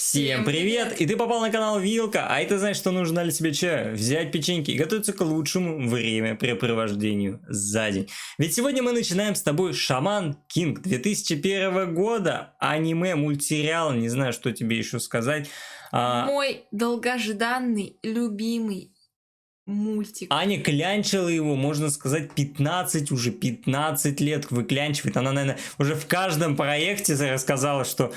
Всем привет! И ты попал на канал Вилка, а это значит, что нужно ли себе чаю, взять печеньки и готовиться к лучшему времяпрепровождению за день. Ведь сегодня мы начинаем с тобой Шаман Кинг 2001 года, аниме, мультсериал, не знаю, что тебе еще сказать. Мой долгожданный, любимый мультик. Аня клянчила его, можно сказать, 15 лет выклянчивает. Она, наверное, уже в каждом проекте рассказала, что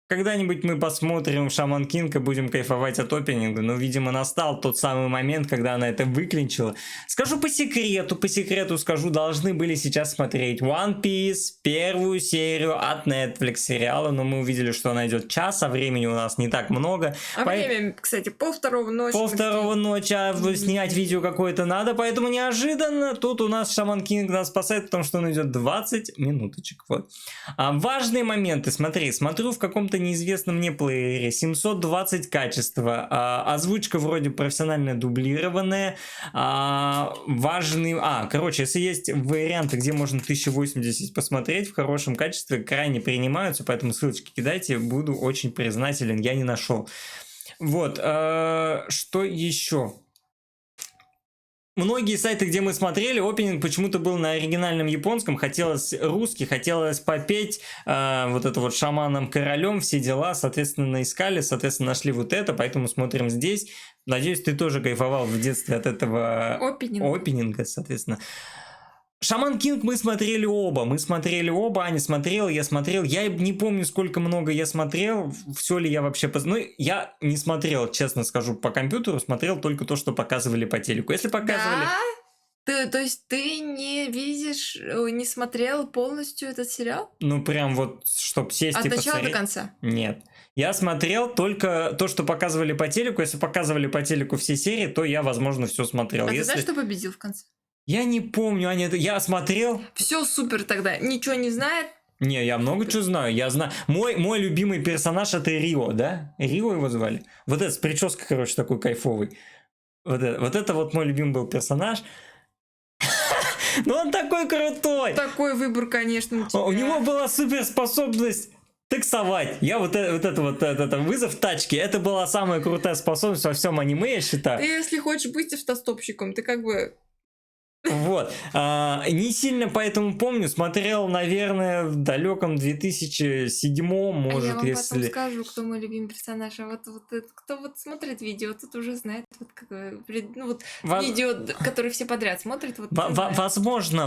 когда-нибудь мы посмотрим Шаман Кинг и будем кайфовать от опенинга. Но, видимо, настал тот самый момент, когда она это выклинчила. Скажу по секрету скажу, должны были сейчас смотреть One Piece, первую серию от Netflix сериала. Но мы увидели, что она идет час, а времени у нас не так много. Время, кстати, полвторого ночи. Полвторого ночи, а снять видео какое-то надо. Поэтому неожиданно тут у нас Шаман Кинг нас спасает, потому что он идет 20 минуточек. Вот. Важные моменты, смотрю в каком-то неизвестном мне плеере, 720 качества, озвучка вроде профессионально дублированная, короче, если есть варианты, где можно 1080 посмотреть в хорошем качестве, крайне принимаются, поэтому ссылочки кидайте, буду очень признателен, я не нашел. Вот, что еще? Многие сайты, где мы смотрели, опенинг почему-то был на оригинальном японском, хотелось русский, хотелось попеть вот это вот шаманом-королем, все дела, соответственно, искали, соответственно, нашли вот это, поэтому смотрим здесь. Надеюсь, ты тоже кайфовал в детстве от этого опенинга, соответственно. Шаман Кинг мы смотрели оба, Аня смотрела, я смотрел, я не помню, сколько много я смотрел, все ли я вообще... Ну, я не смотрел, честно скажу, по компьютеру, смотрел только то, что показывали по телеку. Если показывали... Да? То есть ты не смотрел полностью этот сериал? Ну, прям вот, чтоб сесть от и начала посмотреть. до конца? Нет. Я смотрел только то, что показывали по телеку. Если показывали по телеку все серии, то я, возможно, все смотрел. Ты знаешь, кто победил в конце? Я не помню, Аня, я смотрел. Все супер тогда. Ничего не знает? Не, я много чего знаю. Я знаю. Мой любимый персонаж это Рио, да? Рио его звали. Вот этот с прической, короче, такой кайфовый. Вот это вот мой любимый был персонаж. Ну он такой крутой. Такой выбор, конечно, у тебя. У него была суперспособность таксовать. Я вот это вызов тачки. Это была самая крутая способность во всем аниме, я считаю. Ты, если хочешь быть автостопщиком, ты как бы... Вот. Не сильно поэтому помню. Смотрел, наверное, в далеком 2007, может, я вам если... потом скажу, кто мой любимый персонаж. А кто вот смотрит видео, тот уже знает, видео, которые все подряд смотрят. Возможно,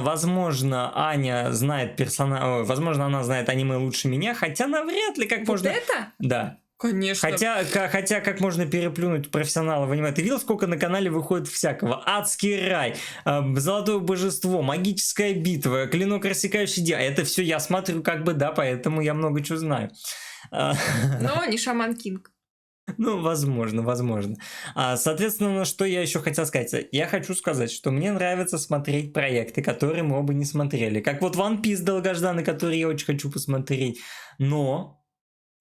Аня знает персонаж... Возможно, она знает аниме лучше меня, хотя навряд ли как можно... это? Да. Конечно. Хотя как можно переплюнуть профессионала в аниме? Ты видел, сколько на канале выходит всякого? Адский рай, Золотое божество, Магическая битва, Клинок, рассекающий дьявол. Это все я смотрю как бы, да, поэтому я много чего знаю. Но не Шаман Кинг. Ну, возможно. Соответственно, что я еще хотел сказать? Я хочу сказать, что мне нравится смотреть проекты, которые мы оба не смотрели. Как вот One Piece долгожданный, который я очень хочу посмотреть. Но...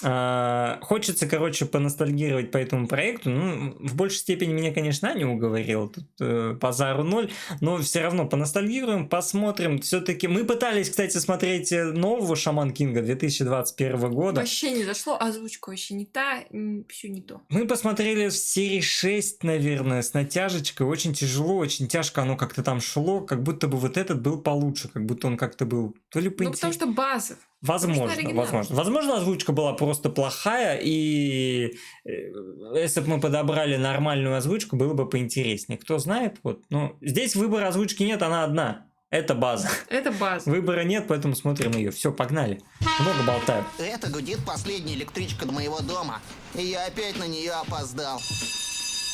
хочется, короче, поностальгировать по этому проекту. Ну, в большей степени меня, конечно, Аня уговорила. Тут базару ноль. Но все равно поностальгируем, посмотрим. Все-таки мы пытались, кстати, смотреть нового Шаман Кинга 2021 года. Вообще не зашло, озвучка вообще не та, все не то. Мы посмотрели в серии 6, наверное, с натяжечкой. Очень тяжело, очень тяжко оно как-то там шло. Как будто бы вот этот был получше. Как будто он как-то был то ли Ну, потому что база. Возможно, озвучка была просто плохая, и если бы мы подобрали нормальную озвучку, было бы поинтереснее. Кто знает, вот. Но здесь выбора озвучки нет, она одна. Это база. Это база. Выбора нет, поэтому смотрим ее. Все, погнали. Много болтаю. Это гудит последняя электричка до моего дома, и я опять на нее опоздал.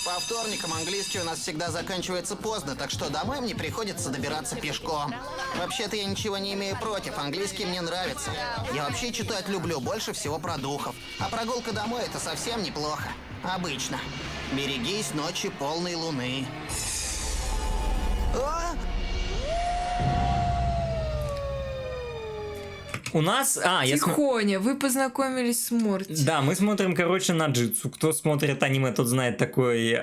По вторникам английский у нас всегда заканчивается поздно, так что домой мне приходится добираться пешком. Вообще-то я ничего не имею против, английский мне нравится. Я вообще читать люблю, больше всего про духов. А прогулка домой — это совсем неплохо. Обычно. Берегись ночи полной луны. У нас... Тихоня, вы познакомились с Морти. Да, мы смотрим, короче, на Джитсу. Кто смотрит аниме, тот знает такой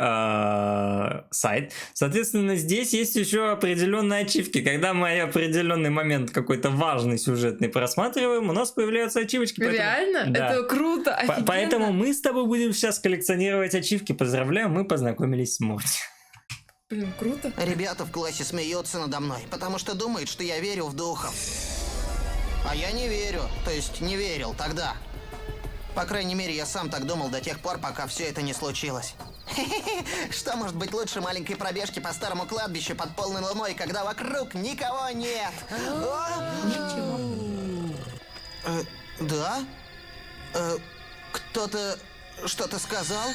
сайт. Соответственно, здесь есть еще определенные ачивки. Когда мы определенный момент какой-то важный сюжетный просматриваем, у нас появляются ачивочки. Реально? Да. Это круто, офигенно. Поэтому мы с тобой будем сейчас коллекционировать ачивки. Поздравляю, мы познакомились с Морти. Блин, круто. Ребята в классе смеются надо мной, потому что думают, что я верю в духов. А я не верю, то есть не верил тогда. По крайней мере, я сам так думал до тех пор, пока все это не случилось. Что может быть лучше маленькой пробежки по старому кладбищу под полной луной, когда вокруг никого нет? Ничего. Да? Кто-то что-то сказал?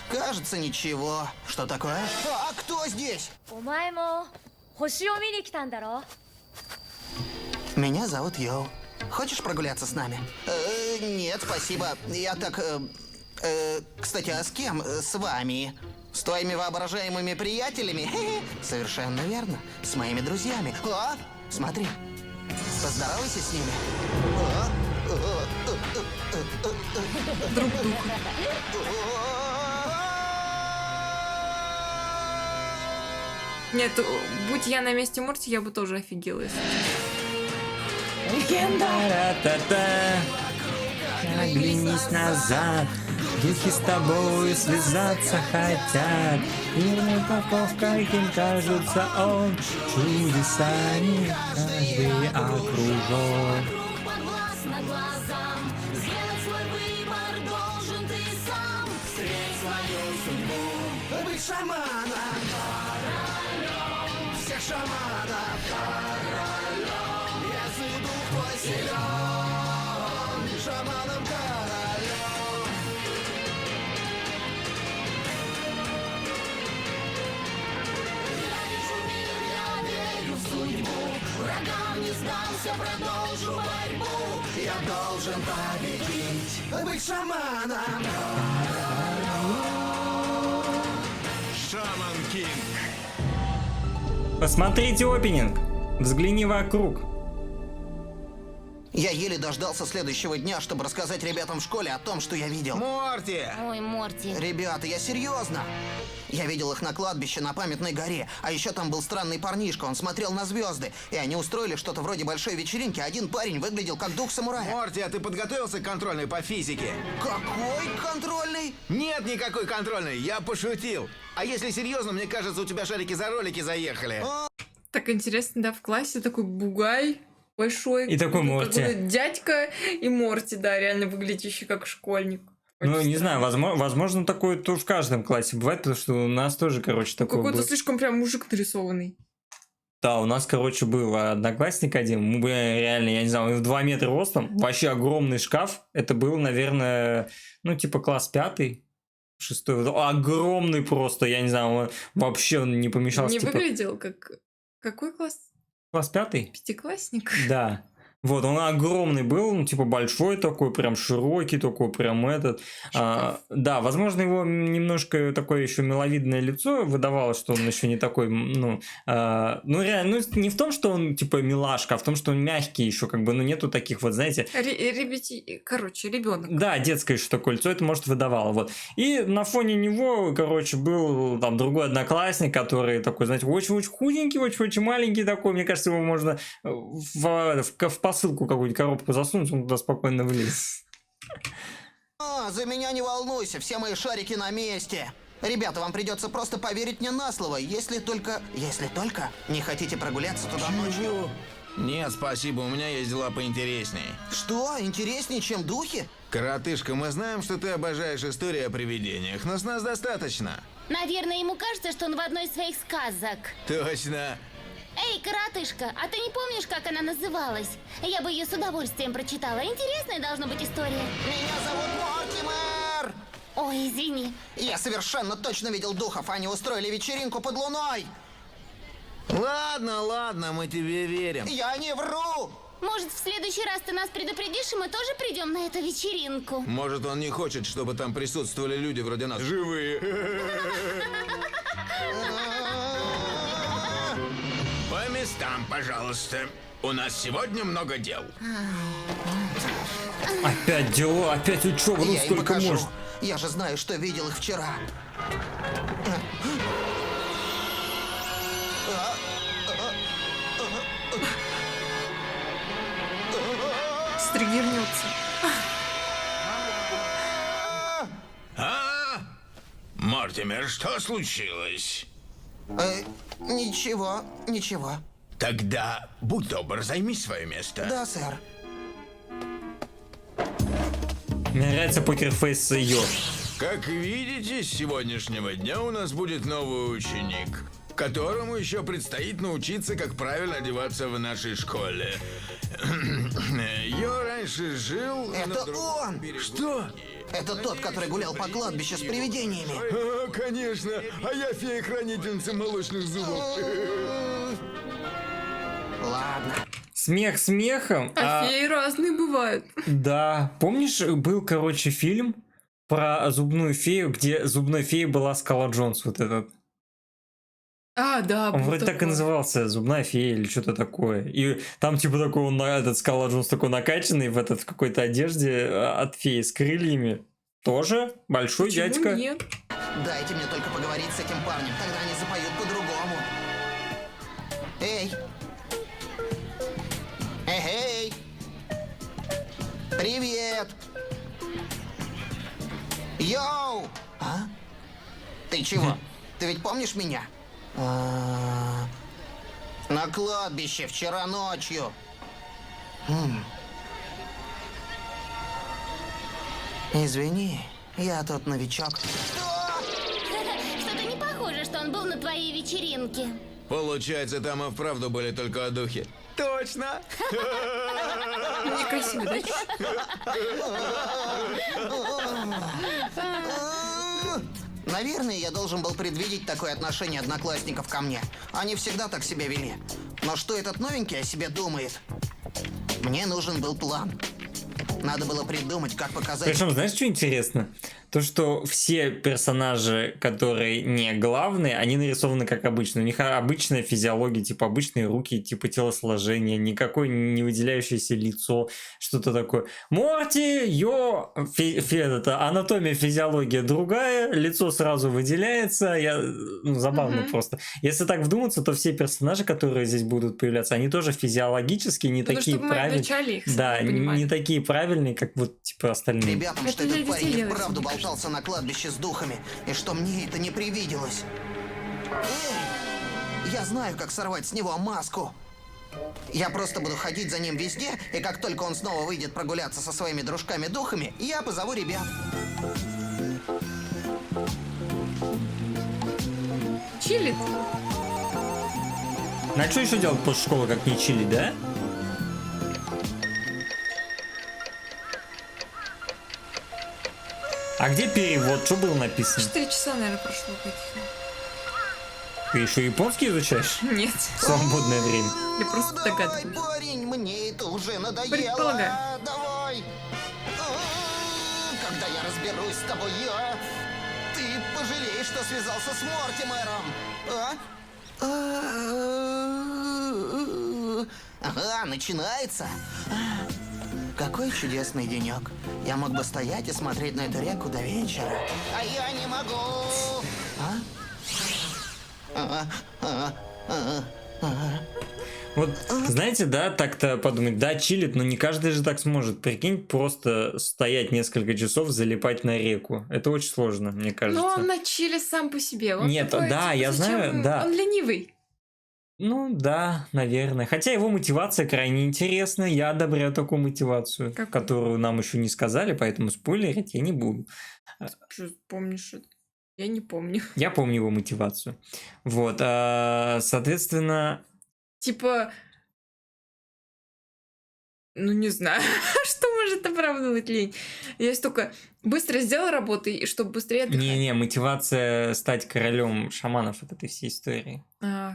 Кажется, ничего. Что такое? А кто здесь? お前も星を見に来たんだろ Меня зовут Йоу. Хочешь прогуляться с нами? Нет, спасибо. Я так... Кстати, а с кем? С вами? С твоими воображаемыми приятелями? Совершенно верно. С моими друзьями. О, смотри. Поздоровайся с ними. Друг духа. Нет, будь я на месте Морти, я бы тоже офигела. Если честно. Та-та-та. Оглянись назад, духи с тобой связаться хотят. Мирный попов, каким кажется он, чудесами каждый окружен. Быть шаманом, всех шаманов, если дух твой силен, шаманом королем. Я вижу мир, я верю в судьбу, врагам не сдамся, продолжу борьбу. Я должен победить, быть шаманом. Шаман Кинг. Посмотрите опенинг. Взгляни вокруг. Я еле дождался следующего дня, чтобы рассказать ребятам в школе о том, что я видел. Морти! Ой, Морти. Ребята, я серьезно. Я видел их на кладбище на памятной горе. А еще там был странный парнишка, он смотрел на звезды. И они устроили что-то вроде большой вечеринки. Один парень выглядел как дух самурая. Морти, а ты подготовился к контрольной по физике? Какой контрольный? Нет никакой контрольной, я пошутил. А если серьезно, мне кажется, у тебя шарики за ролики заехали. Так интересно, да, в классе такой бугай большой. И такой ну, Морти. какой-то дядька и Морти, да, реально выглядящий как школьник. Ну, Очень не знаю, странно. возможно, такое то в каждом классе бывает, потому что у нас тоже, короче, такое Какой-то было. слишком прям мужик нарисованный. Да, у нас, короче, был одноклассник один, мы были реально, я не знаю, в 2 метра ростом, вообще огромный шкаф, это был, наверное, ну, типа класс 5, 6, огромный просто, я не знаю, он вообще не помещался. Не типа... выглядел как... Какой класс? Класс 5? Пятиклассник? Да. Вот, он огромный был, ну, типа большой такой, прям широкий такой, прям этот. Да, возможно, его немножко такое еще миловидное лицо выдавало, что он еще не такой, ну реально, ну, не в том, что он, типа, милашка, а в том, что он мягкий еще, как бы, ну, нету таких вот, знаете... Короче, ребенок. Да, детское еще такое лицо, это, может, выдавало, вот. И на фоне него, короче, был там другой одноклассник, который такой, знаете, очень-очень худенький, очень-очень маленький такой, мне кажется, его можно в посылку какую-нибудь коробку засунуть, он туда спокойно влез. За меня не волнуйся, все мои шарики на месте. Ребята, вам придется просто поверить мне на слово, если только не хотите прогуляться туда ночью. Нет, спасибо, у меня есть дела поинтереснее. Что, интереснее, чем духи? Коротышка, мы знаем, что ты обожаешь истории о привидениях, но с нас достаточно. Наверное, ему кажется, что он в одной из своих сказок. Точно. Эй, коротышка, а ты не помнишь, как она называлась? Я бы ее с удовольствием прочитала. Интересная должна быть история. Меня зовут Мортимер! Ой, извини. Я совершенно точно видел духов, они устроили вечеринку под луной. Ладно, ладно, мы тебе верим. Я не вру! Может, в следующий раз ты нас предупредишь, и мы тоже придем на эту вечеринку? Может, он не хочет, чтобы там присутствовали люди вроде нас. Живые. По местам. местам, пожалуйста. У нас сегодня много дел. Опять дела, опять учеба, ну Я им сколько покажу. может. Я же знаю, что видел их вчера. Стригернется. Мортимер, что случилось? Ничего, ничего. Тогда будь добр, займи свое место. Да, сэр. Мне нравится покерфейс ее. Как видите, с сегодняшнего дня у нас будет новый ученик, которому еще предстоит научиться, как правильно одеваться в нашей школе. Я раньше жил... Это на другом он! берегу Что? реки. Это тот, который гулял по кладбищу с привидениями. Конечно, а я фея-хранительница молочных зубов. Ладно. Смех смехом, А феи разные бывают. да. Помнишь, был, короче, фильм про зубную фею, где зубной феей была Скала Джонс, вот этот. А, да, Он был вроде так и такой. назывался, зубная фея или что-то такое. И там типа такой он, этот Скала Джонс такой накачанный в какой-то одежде от феи с крыльями. Тоже большой Почему дядька. нет? Дайте мне только поговорить с этим парнем, тогда они запоют по-другому. Эй! Эй! Привет! Йоу! А? Ты чего? Ты ведь помнишь меня? На кладбище вчера ночью. Извини, я тот новичок. Что-то не похоже, что он был на твоей вечеринке. Получается, там и вправду были только духи. Точно! Некрасиво, да? Наверное, я должен был предвидеть такое отношение одноклассников ко мне. Они всегда так себя вели. Но что этот новенький о себе думает? Мне нужен был план. Надо было придумать, как показать... Причем, знаешь, что интересно? То, что все персонажи, которые не главные, они нарисованы как обычно. У них обычная физиология, типа обычные руки, типа телосложение, никакое не выделяющееся лицо, что-то такое. Морти, анатомия, физиология другая, лицо сразу выделяется. Забавно просто. Если так вдуматься, то все персонажи, которые здесь будут появляться, они тоже физиологически не Ну, такие чтобы мы правильные. вначале их Да, понимали. не такие правильные, как вот типа остальные. Ребятам, Это что для этот детей парень и делается, вправду мне болтался на кладбище с духами, и что мне это не привиделось. Эй! Я знаю, как сорвать с него маску. Я просто буду ходить за ним везде, и как только он снова выйдет прогуляться со своими дружками-духами, я позову ребят. Чилит. Ну а что еще делать после школы, как не чилить, да? А где перевод? Что было написано? 4 часа, наверное, прошло каких-то. Ты еще японский изучаешь? Нет. В свободное время. Я просто Давай, догадываюсь. парень, мне это уже надоело. Предполагаю. Давай. Когда я разберусь с тобой, ты пожалеешь, что связался с Мортимером. Ага, начинается. Какой чудесный денек. Я мог бы стоять и смотреть на эту реку до вечера. А я не могу. Вот, знаете, да, так-то подумать, да, чилит, но не каждый же так сможет. Прикинь, просто стоять несколько часов, залипать на реку. Это очень сложно, мне кажется. Но он на чили сам по себе. Он Нет, такой, да, я зачем знаю, ему? да. Он ленивый. Ну да, наверное. Хотя его мотивация крайне интересная. Я одобряю такую мотивацию, Какую? которую нам еще не сказали, поэтому спойлерить я не буду. Что, помнишь это? Я не помню. Я помню его мотивацию. Вот, соответственно, Типа... Ну, не знаю, что может оправдывать лень. Я столько быстро сделала работу, и чтобы быстрее отдыхать. не-не, мотивация стать королем шаманов от этой всей истории.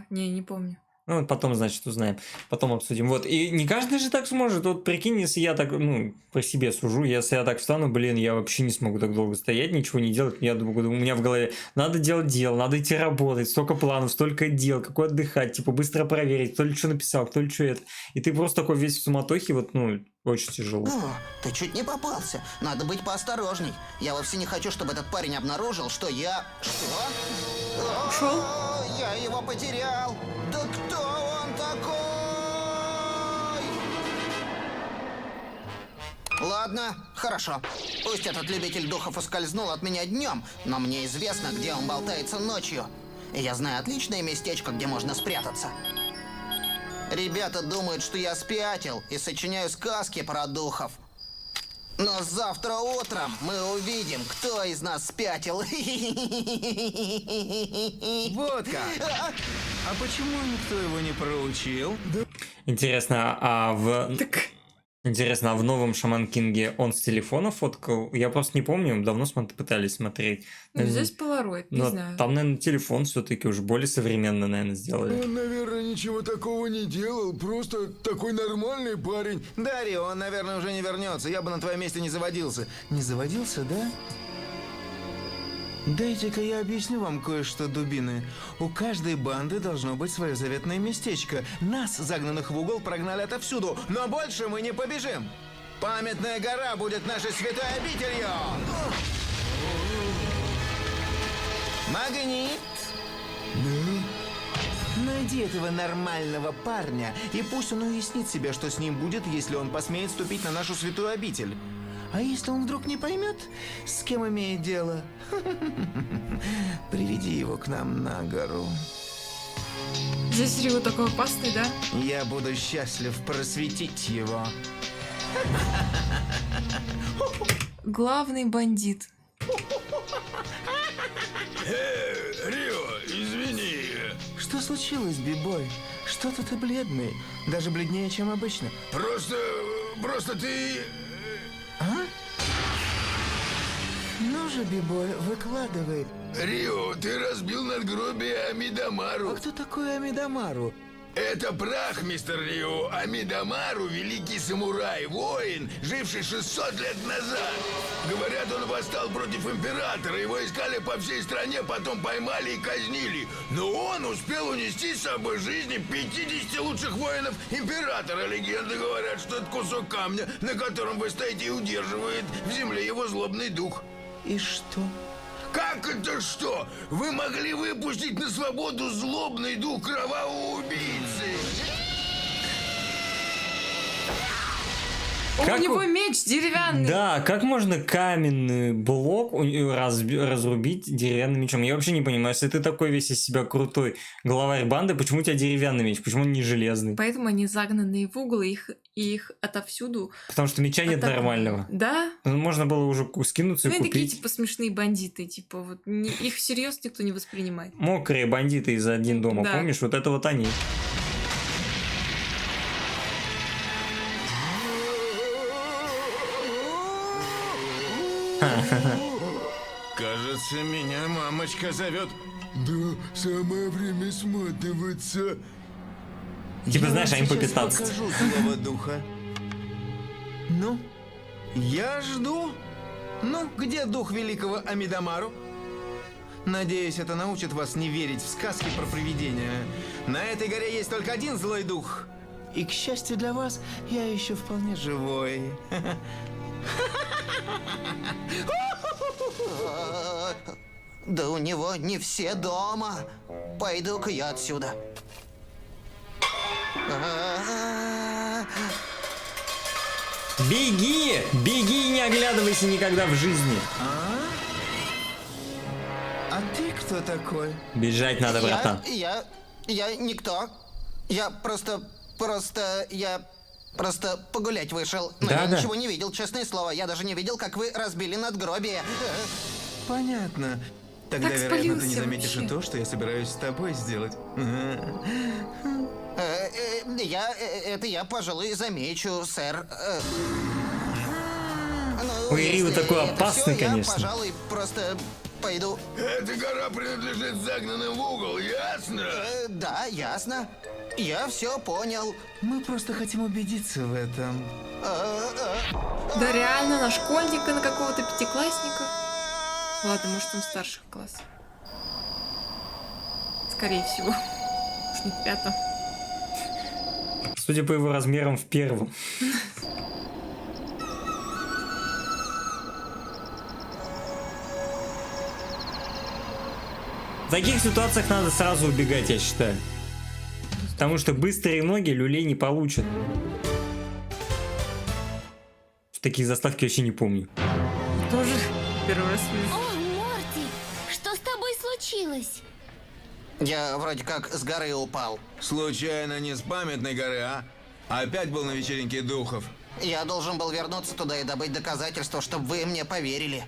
Не помню. Ну, потом, значит, узнаем. Потом обсудим. Вот. И не каждый же так сможет. Вот прикинь, если я так, ну, по себе сужу, если я так встану, блин, я вообще не смогу так долго стоять, ничего не делать. Я думаю, у меня в голове надо делать дело, надо идти работать, столько планов, столько дел, какой отдыхать, типа быстро проверить, кто ли что написал, кто ли что это. И ты просто такой весь в суматохе, вот, ну, очень тяжело. О, ты чуть не попался. Надо быть поосторожней. Я вовсе не хочу, чтобы этот парень обнаружил, что я... Что? Ушел? Я его потерял. Да кто он такой? Ладно, хорошо. Пусть этот любитель духов ускользнул от меня днем, но мне известно, где он болтается ночью. И я знаю отличное местечко, где можно спрятаться. Ребята думают, что я спятил и сочиняю сказки про духов. Но завтра утром мы увидим, кто из нас спятил. Вот как. А почему никто его не проучил? Интересно, Интересно, а в новом Шаман Кинге он с телефона фоткал? Я просто не помню, давно пытались смотреть. Ну, здесь полароид, не Но знаю. там, наверное, телефон все-таки уже более современно, наверное, сделали. Он, наверное, ничего такого не делал, просто такой нормальный парень. Дарья, он, наверное, уже не вернется. Я бы на твоем месте не заводился. Не заводился, да? Дайте-ка я объясню вам кое-что, дубины. У каждой банды должно быть свое заветное местечко. Нас, загнанных в угол, прогнали отовсюду, но больше мы не побежим. Памятная гора будет нашей святой обителью. Магнит. Найди этого нормального парня, и пусть он уяснит себе, что с ним будет, если он посмеет ступить на нашу святую обитель. А если он вдруг не поймет, с кем имеет дело, приведи его к нам на гору. Здесь Рио такой опасный, да? Я буду счастлив просветить его. Главный бандит. Рио, извини. Что случилось, бибой? Что-то ты бледный, даже бледнее, чем обычно. Просто ты... А? Ну же, бибой, выкладывай. Рио, ты разбил надгробие Амидамару. А кто такой Амидамару? Это прах, мистер Рио. Амидамару — великий самурай, воин, живший 600 лет назад. Говорят, он восстал против императора. Его искали по всей стране, потом поймали и казнили. Но он успел унести с собой жизни 50 лучших воинов императора. Легенды говорят, что это кусок камня, на котором вы стоите, и удерживает в земле его злобный дух. И что? Как это что? Вы могли выпустить на свободу злобный дух кровавого убийцы? Как У него он- меч деревянный. Да, как можно каменный блок разрубить деревянным мечом? Я вообще не понимаю, если ты такой весь из себя крутой главарь банды, почему у тебя деревянный меч? Почему он не железный? Поэтому они загнаны в угол, и их отовсюду. Потому что меча нет атакуют. нормального. Да. Ну, можно было уже скинуться Ну, и и такие, купить. типа, смешные бандиты. Типа, вот их всерьез никто не воспринимает. Мокрые бандиты из «Один дома», Да. помнишь? Вот это вот они. Кажется, меня мамочка зовет. Да, самое время сматываться. Типа, знаешь, Я они по сейчас 15. покажу слово духа. Ну, я жду. Ну, где дух великого Амидамару? Надеюсь, это научит вас не верить в сказки про привидения. На этой горе есть только один злой дух. И, к счастью для вас, я еще вполне живой. Да у него не все дома. Пойду-ка я отсюда. Беги! Беги и не оглядывайся никогда в жизни. А ты кто такой? Бежать надо, братан. Я никто. Я просто погулять вышел. Но Да, я да. ничего не видел, честное слово. Я даже не видел, как вы разбили надгробие. Понятно. Тогда, Так вероятно, ты не спалился заметишь вообще. и то, что я собираюсь с тобой сделать. Это я, пожалуй, замечу, сэр. Ой, Рио если такой это опасный, всё, конечно. Я, пожалуй, просто пойду. Эта гора принадлежит загнанным в угол, ясно? Да, ясно. Я все понял. Мы просто хотим убедиться в этом. Да реально, на школьника, на какого-то пятиклассника. Ладно, может он старших классов. Скорее всего. Уж не в пятом. Судя по его размерам, в первом. В таких ситуациях надо сразу убегать, я считаю. Потому что быстрые ноги люлей не получат. Такие заставки вообще не помню. Тоже первый раз вижу. О, Морти, что с тобой случилось? Я вроде как с горы упал. Случайно не с памятной горы, а? Опять был на вечеринке духов. Я должен был вернуться туда и добыть доказательства, чтобы вы мне поверили.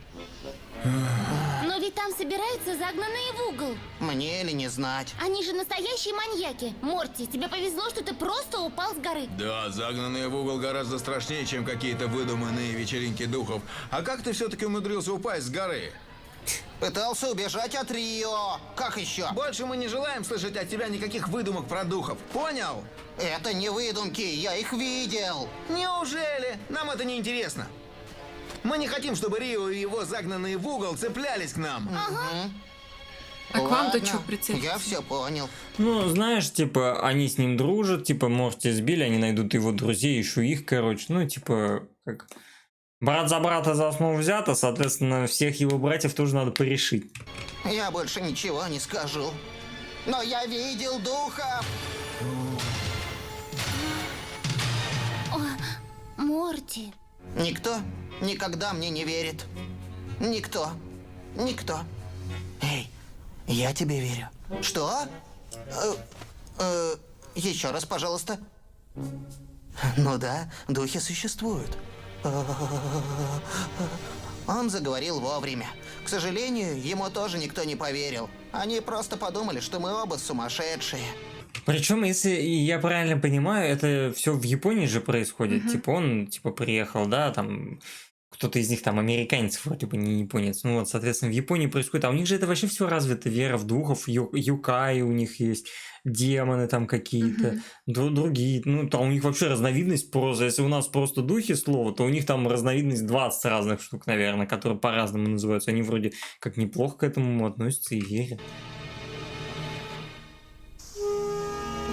Но ведь там собираются загнанные в угол. Мне ли не знать? Они же настоящие маньяки. Морти, тебе повезло, что ты просто упал с горы. Да, загнанные в угол гораздо страшнее, чем какие-то выдуманные вечеринки духов. А как ты все-таки умудрился упасть с горы? Пытался убежать от Рио. Как еще? Больше мы не желаем слышать от тебя никаких выдумок про духов. Понял? Это не выдумки, я их видел. Неужели? Нам это не интересно. Мы не хотим, чтобы Рио и его загнанные в угол цеплялись к нам. А к вам-то Ладно, что прицепиться? Я все понял. Ну, знаешь, типа, они с ним дружат, типа, Морти сбили, они найдут его друзей, ищу их, короче. Ну, типа, как... Брат за брата за основу взято, соответственно, всех его братьев тоже надо порешить. Я больше ничего не скажу. Но я видел духов. Морти. Никто никогда мне не верит. Никто. Никто. Эй, я тебе верю. Что? Еще раз, пожалуйста. Ну да, духи существуют. Он заговорил вовремя. К сожалению, ему тоже никто не поверил. Они просто подумали, что мы оба сумасшедшие. Причем, если я правильно понимаю, это все в Японии же происходит. Типа он, типа, приехал, да, там кто-то из них там американец, вроде бы не японец. Ну вот, соответственно, в Японии происходит. А у них же это вообще все развито, вера в духов, юкаи у них есть, демоны там какие-то, другие. Ну, там у них вообще разновидность просто. Если у нас просто духи слово, то у них там разновидность 20 разных штук, наверное, которые по-разному называются. Они вроде как неплохо к этому относятся и верят.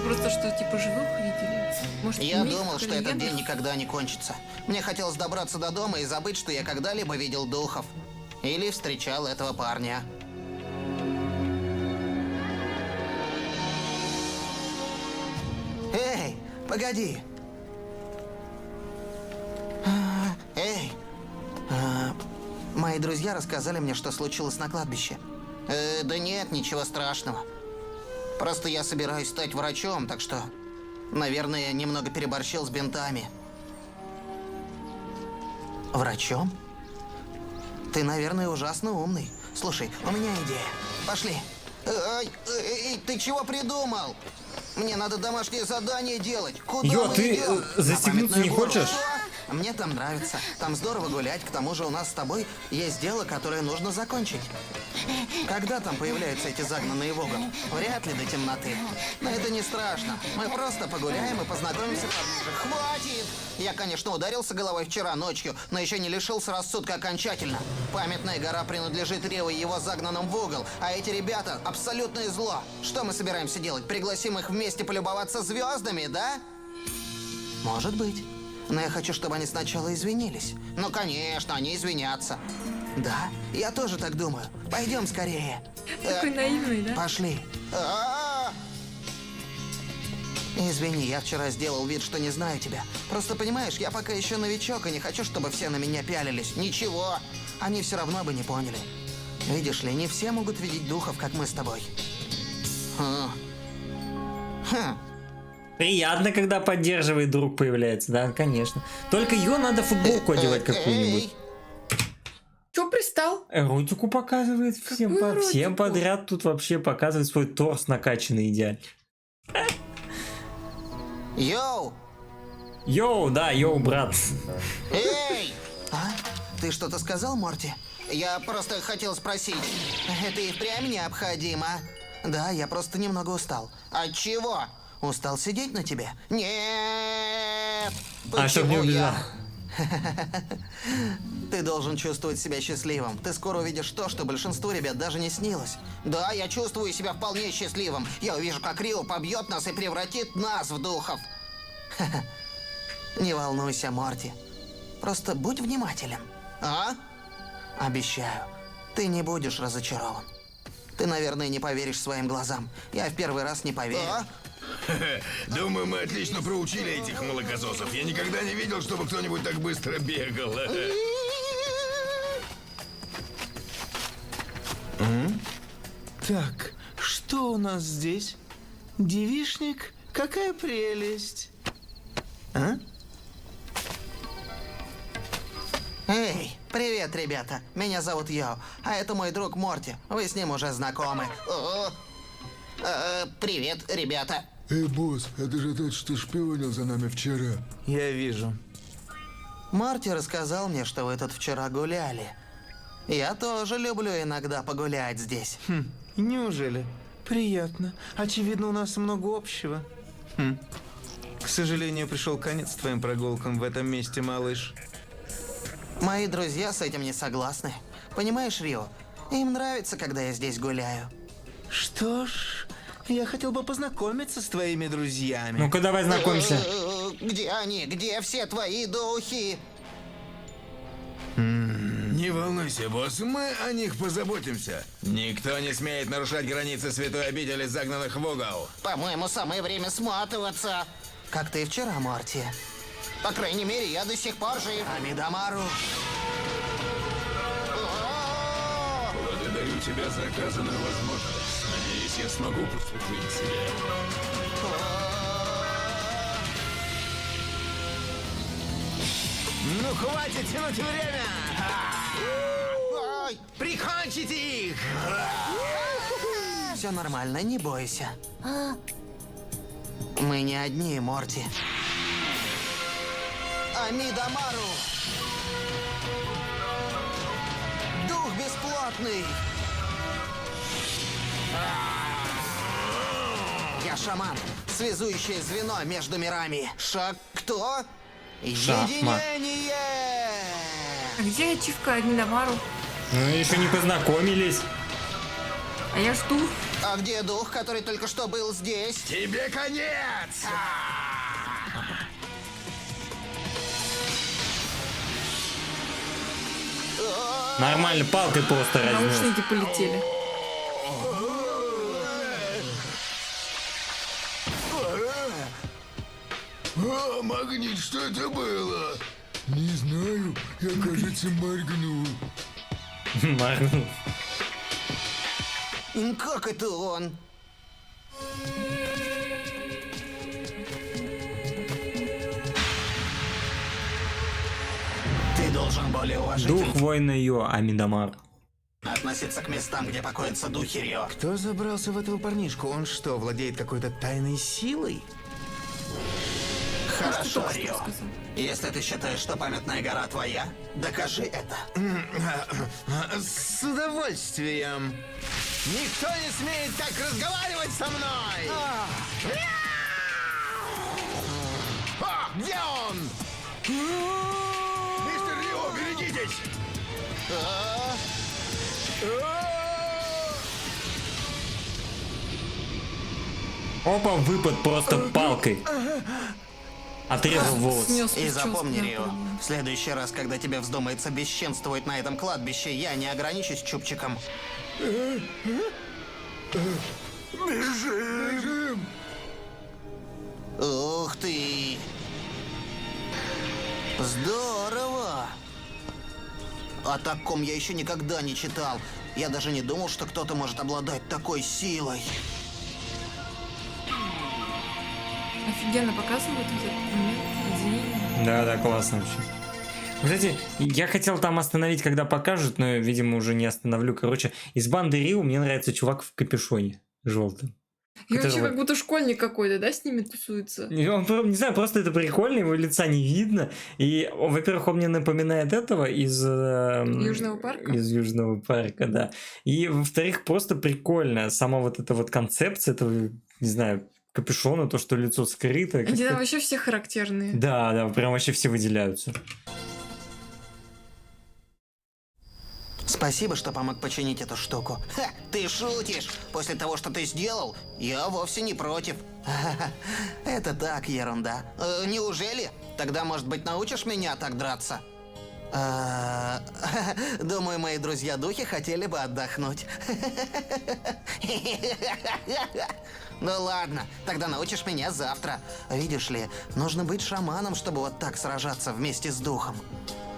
Просто что, типа, живых видели? Может, Я у них думал, что этот легенда? день никогда не кончится. Мне хотелось добраться до дома и забыть, что я когда-либо видел духов. Или встречал этого парня. Эй, погоди. Эй. Мои друзья рассказали мне, что случилось на кладбище. Да нет, ничего страшного. Просто я собираюсь стать врачом, так что, наверное, немного переборщил с бинтами. Врачом? Ты, наверное, ужасно умный. Слушай, у меня идея. Пошли. Ты чего придумал? Мне надо домашнее задание делать. Куда Йо, мы ты идем? застегнуться На не памятную гору. хочешь? Что? Мне там нравится. Там здорово гулять. К тому же у нас с тобой есть дело, которое нужно закончить. Когда там появляются эти загнанные в угол? Вряд ли до темноты. Но это не страшно. Мы просто погуляем и познакомимся поближе. Хватит! Я, конечно, ударился головой вчера ночью, но еще не лишился рассудка окончательно. Памятная гора принадлежит Рио и его загнанным в угол, а эти ребята — абсолютное зло. Что мы собираемся делать? Пригласим их вместе полюбоваться звездами, да? Может быть. Но я хочу, чтобы они сначала извинились. Ну, конечно, они извинятся. Да, я тоже так думаю. Пойдем скорее. Такой наивный, да? Пошли. Извини, я вчера сделал вид, что не знаю тебя. Просто понимаешь, я пока еще новичок и не хочу, чтобы все на меня пялились. Ничего, они все равно бы не поняли. Видишь ли, не все могут видеть духов, как мы с тобой. Приятно, когда поддерживает друг появляется, да, конечно. Только ее надо футболку одевать какую-нибудь. Чё пристал? Эротику показывает всем, Какую всем эротику? подряд тут вообще показывает свой торс накачанный идеально. Йоу! Йоу, да, йоу, брат. Эй! А? Ты что-то сказал, Морти? Я просто хотел спросить, это и впрямь необходимо? Да, я просто немного устал. От чего? Устал сидеть на тебе? Нет! А чтоб не Почему убежал. я? Ты должен чувствовать себя счастливым. Ты скоро увидишь то, что большинству ребят даже не снилось. Да, я чувствую себя вполне счастливым. Я увижу, как Рио побьет нас и превратит нас в духов. Не волнуйся, Морти. Просто будь внимателен. А? Обещаю, ты не будешь разочарован. Ты, наверное, не поверишь своим глазам. Я в первый раз не поверил. Думаю, мы отлично проучили этих молокососов. Я никогда не видел, чтобы кто-нибудь так быстро бегал. Так, что у нас здесь? Девишник? Какая прелесть. А? Эй, привет, ребята. Меня зовут Йо, а это мой друг Морти. Вы с ним уже знакомы. Привет, ребята. Эй, босс, это же тот, что шпионил за нами вчера. Я вижу. Морти рассказал мне, что вы тут вчера гуляли. Я тоже люблю иногда погулять здесь. Неужели? Приятно. Очевидно, у нас много общего. К сожалению, пришел конец твоим прогулкам в этом месте, малыш. Мои друзья с этим не согласны. Понимаешь, Рио, им нравится, когда я здесь гуляю. Что ж, я хотел бы познакомиться с твоими друзьями. Ну-ка, давай знакомься. Где они? Где все твои духи? Не волнуйся, босс, мы о них позаботимся. Никто не смеет нарушать границы святой обители загнанных в угол. По-моему, самое время сматываться. Как ты и вчера, Морти. По крайней мере, я до сих пор жив. Амидамару. Благодарю тебя за оказанную возможность. Надеюсь, я смогу послужить тебе. Ну, хватит тянуть время! Ой, Прикончите их! все нормально, не бойся. Мы не одни, Морти. Амидамару! Дух бесплотный! Я шаман, связующее звено между мирами. Шаг кто? Шахмат. Единение! А где ачивка Амидамару? Ну, еще не познакомились. А я жду. А где дух, который только что был здесь? Тебе конец! Нормально, палкой просто разнес. Наушники полетели. О, магнит, что это было? Не знаю, я, кажется, моргнул. Моргнул. Как это он? Ты должен более уважительно Дух воина Йо, Амидамар. относиться к местам, где покоятся духи Рио. Кто забрался в этого парнишку? Он что, владеет какой-то тайной силой? Хорошо, Рио. Если ты считаешь, что памятная гора твоя, докажи это. С удовольствием. Никто не смеет так разговаривать со мной! Где он? Мистер Рио, берегитесь! Опа, выпад просто палкой. Отрезал волос. Снес И прическу, запомни, я Рио, поняла. в следующий раз, когда тебе вздумается бесчинствовать на этом кладбище, я не ограничусь чубчиком. Бежим! Ух ты! Здорово! О таком я еще никогда не читал. Я даже не думал, что кто-то может обладать такой силой. Офигенно показывают вот этот момент единения. Да, классно вообще. Кстати, я хотел там остановить, когда покажут, но, видимо, уже не остановлю. Короче, из банды Рио мне нравится чувак в капюшоне желтым. И вообще которого- как будто школьник какой-то, да, с ними тусуется? И он, не знаю, просто это прикольно, его лица не видно. И, во-первых, он мне напоминает этого из... Южного парка? Из Южного парка, да. И, во-вторых, просто прикольно сама вот эта вот концепция этого, не знаю, капюшона, то, что лицо скрыто. Они как-то- там вообще все характерные. Да, да, прям вообще все выделяются. Спасибо, что помог починить эту штуку. Ха, ты шутишь? После того, что ты сделал, я вовсе не против. Это так, ерунда. Неужели? Тогда, может быть, научишь меня так драться? Думаю, мои друзья-духи хотели бы отдохнуть. Ну ладно, тогда научишь меня завтра. Видишь ли, нужно быть шаманом, чтобы вот так сражаться вместе с духом.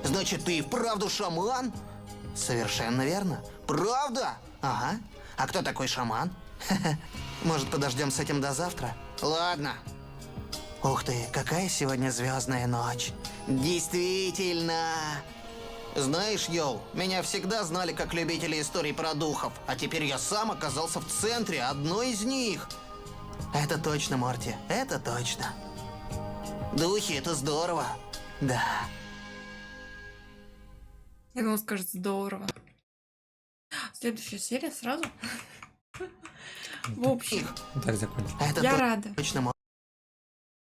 Значит, ты и вправду шаман? Совершенно верно. Правда? Ага. А кто такой шаман? Может, подождем с этим до завтра? Ладно. Ух ты, какая сегодня звездная ночь. Действительно. Знаешь, Йоу, меня всегда знали как любителя историй про духов, а теперь я сам оказался в центре одной из них. Это точно, Морти, это точно. Духи, это здорово. Да. Я думала, скажет, здорово. Следующая серия сразу? В общем, Вот так закончим. Это я рада. точно, Морти.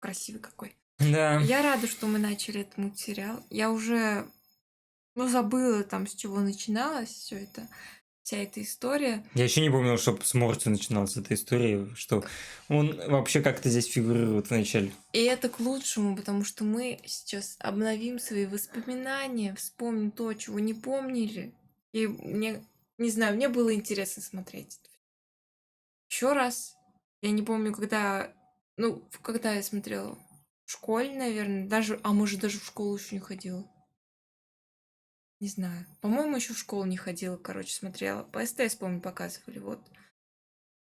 Красивый какой. Да. Я рада, что мы начали этот мультсериал. Я уже, забыла там, с чего начиналось все это, вся эта история. Я еще не помнил, что с Морти начиналась эта история, что он вообще как-то здесь фигурирует вначале. И это к лучшему, потому что мы сейчас обновим свои воспоминания, вспомним то, чего не помнили. И мне, не знаю, мне было интересно смотреть. Еще раз. Я не помню, когда я смотрела в школе, наверное, может, даже в школу еще не ходила. Не знаю. По-моему, еще в школу не ходила, смотрела. По СТС, помню, показывали, вот.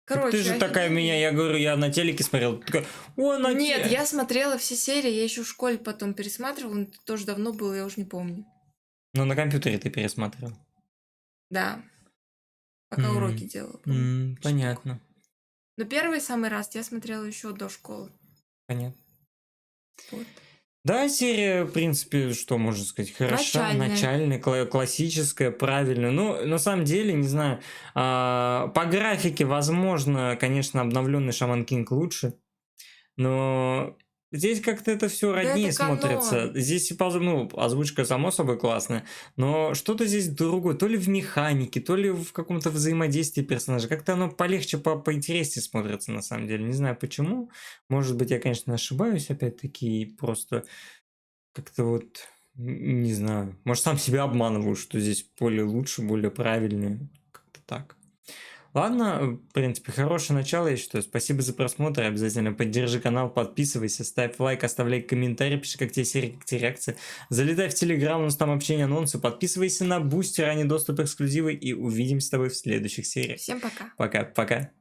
Так ты же такая офигенно. меня, я говорю, я на телеке смотрел. Ты такая, о, на Нет, те-». я смотрела все серии, я еще в школе потом пересматривала, но это тоже давно было, я уже не помню. Ну, на компьютере ты пересматривал. Да. Пока М. уроки делала. Понятно. Но первый самый раз я смотрела еще до школы. Понятно. Вот. Да, серия, в принципе, что можно сказать, хороша, начальная, классическая, правильная. Ну, на самом деле, не знаю, по графике, возможно, конечно, обновленный Шаман Кинг лучше, но здесь как-то это все Да роднее это канон. смотрится. Здесь, озвучка, само собой, классная, но что-то здесь другое, то ли в механике, то ли в каком-то взаимодействии персонажа. Как-то оно полегче, поинтереснее смотрится, на самом деле. Не знаю почему. Может быть, я, конечно, ошибаюсь, опять-таки, и просто как-то вот, не знаю. Может, сам себя обманываю, что здесь более лучше, более правильнее. Как-то так. Ладно, в принципе, хорошее начало, я считаю. Спасибо за просмотр. Обязательно поддержи канал, подписывайся, ставь лайк, оставляй комментарий, пиши, как тебе серия, как тебе реакция. Залетай в Телеграм, у нас там общение, анонсы. Подписывайся на Бусти, ранний доступ, эксклюзивы. И увидимся с тобой в следующих сериях. Всем пока. Пока-пока.